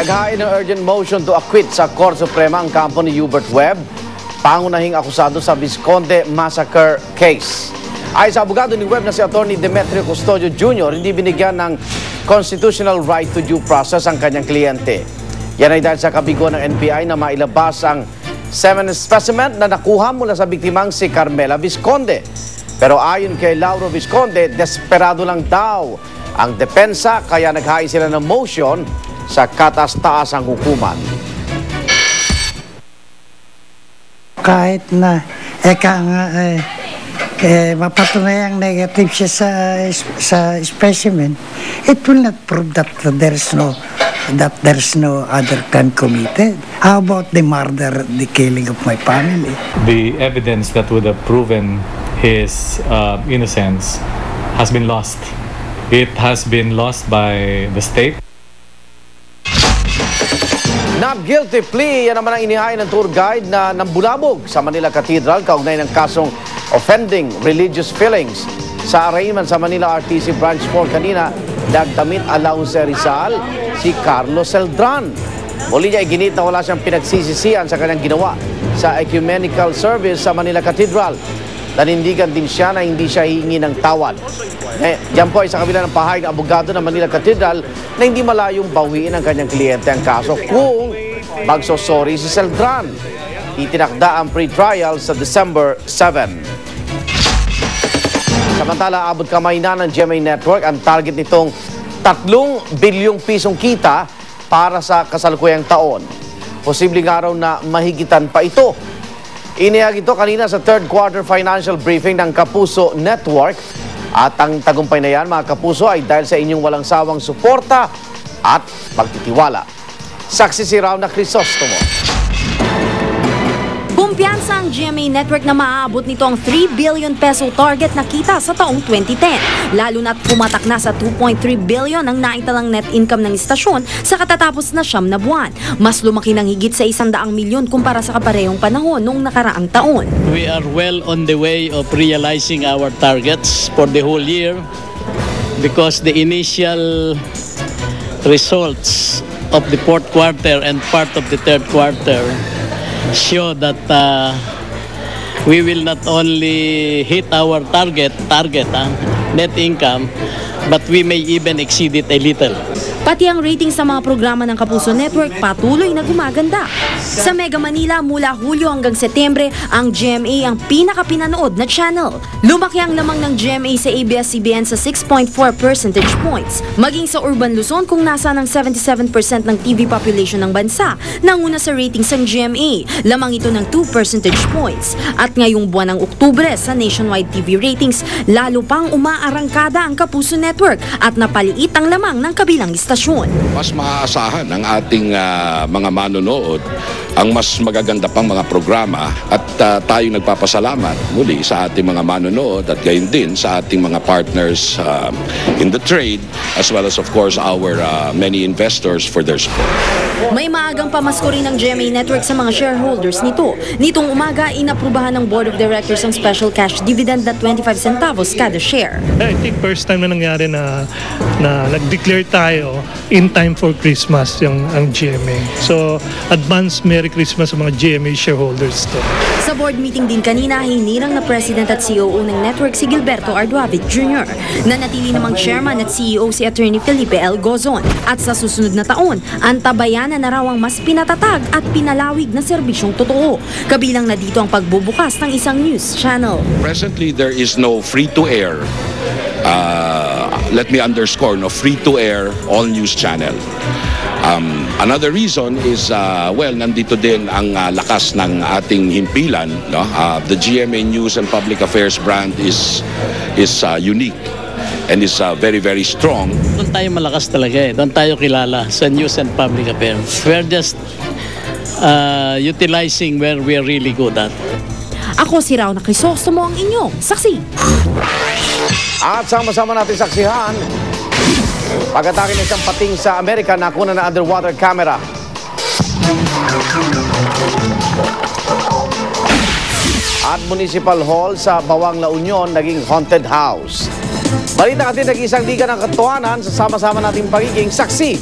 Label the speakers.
Speaker 1: Naghain ng urgent motion to acquit sa Korte Suprema ang kampo ni Hubert Webb, pangunahing akusado sa Visconde Massacre case. Ay sa abogado ni Webb na si Atty. Demetrio Custodio Jr., hindi binigyan ng constitutional right to due process ang kanyang kliyente. Yan ay dahil sa kabigo ng NBI na mailabas ang semen specimen na nakuha mula sa biktimang si Carmela Visconde. Pero ayon kay Lauro Visconde, desperado lang daw ang depensa kaya naghain sila ng motion sa kataas-taasang hukuman.
Speaker 2: Kahit na mapatunayang negative siya sa specimen, it will not prove that there's no other crime committed. How about the murder, the killing of my family?
Speaker 3: The evidence that would have proven his innocence has been lost. It has been lost by the state.
Speaker 1: Not guilty plea, yan naman ang inihain ng tour guide na nambulabog sa Manila Cathedral kaugnay ng kasong offending religious feelings. Sa arraignment sa Manila RTC Branch 4 kanina, nagdamit allowance Rizal si Carlos Celdran. Muli niya iginit na wala siyang pinagsisisihan sa kanyang ginawa sa ecumenical service sa Manila Cathedral. Nanindigan din siya na hindi siya hihingi ng tawad. Yan po ay sa kabila ng pahayag ng abogado ng Manila Cathedral na hindi malayong bawiin ang kanyang kliyente ang kaso kung magsosorry si Celdran. Itinakda ang pre-trial sa December 7. Samantala, abot kamay na ng GMA Network ang target nitong 3 bilyong pisong kita para sa kasalukuyang taon. Posibleng araw na mahigitan pa ito. Inihag ito kanina sa third quarter financial briefing ng Kapuso Network. At ang tagumpay na yan, mga Kapuso, ay dahil sa inyong walang sawang suporta at pagtitiwala. Saksi si Rauna Crisostomo.
Speaker 4: Kumpiyansa ang GMA Network na maaabot nito ang 3 billion peso target na kita sa taong 2010. Lalo na't pumatak na sa 2.3 billion ang naitalang net income ng istasyon sa katatapos na 9 na buwan. Mas lumaki ng higit sa 100 milyon kumpara sa kaparehong panahon noong nakaraang taon.
Speaker 5: We are well on the way of realizing our targets for the whole year because the initial results of the fourth quarter and part of the third quarter show that we will not only hit our target net income, but we may even exceed it a little.
Speaker 4: Pati ang rating sa mga programa ng Kapuso Network patuloy na gumaganda. Sa Mega Manila mula Hulyo hanggang Setyembre, ang GMA ang pinakapinanood na channel. Lumaki ang lamang ng GMA sa ABS-CBN sa 6.4 percentage points. Maging sa Urban Luzon kung nasa ng 77% ng TV population ng bansa, nanguna sa ratings ng GMA. Lamang ito ng 2 percentage points. At ngayong buwan ng Oktubre sa nationwide TV ratings, lalo pang umaarangkada ang Kapuso Network at napaliit ang lamang ng kabilang istasyon.
Speaker 6: Mas maaasahan ang ating mga manonood ang mas magaganda pang mga programa at tayong nagpapasalamat muli sa ating mga manonood at gayon din sa ating mga partners in the trade as well as of course our many investors for their support.
Speaker 4: May maagang pamasko rin ng GMA Network sa mga shareholders nito. Nitong umaga, inaprubahan ng Board of Directors ang special cash dividend na 25 centavos kada share.
Speaker 7: I think first time na nangyari na nag-declare tayo in time for Christmas ang GMA. So, advance Merry Christmas sa mga GMA shareholders to.
Speaker 4: Sa board meeting din kanina, hinirang na President at CEO ng network si Gilberto Arduavit Jr. Nanatili namang Chairman at CEO si Attorney Felipe L. Gozon. At sa susunod na taon, antabayanan na raw ang mas pinatatag at pinalawig na serbisyong totoo. Kabilang na dito ang pagbubukas ng isang news channel.
Speaker 6: Presently, there is no free-to-air let me underscore, no free-to-air all-news channel. Another reason is, nandito din ang lakas ng ating himpilan. No? The GMA News and Public Affairs brand is unique and is very, very strong.
Speaker 5: Doon tayo malakas talaga eh. Doon tayo kilala sa News and Public Affairs. We're just utilizing where we're really good at.
Speaker 4: Ako si Rauna Crisostomo ang inyong saksi.
Speaker 1: At sama-sama natin saksihan, pag-atake ng isang pating sa Amerika na kuna na underwater camera. At Municipal Hall sa Bawang La Union naging haunted house. Balita natin nag-isang liga ng katotohanan sa sama-sama nating pagiging saksi.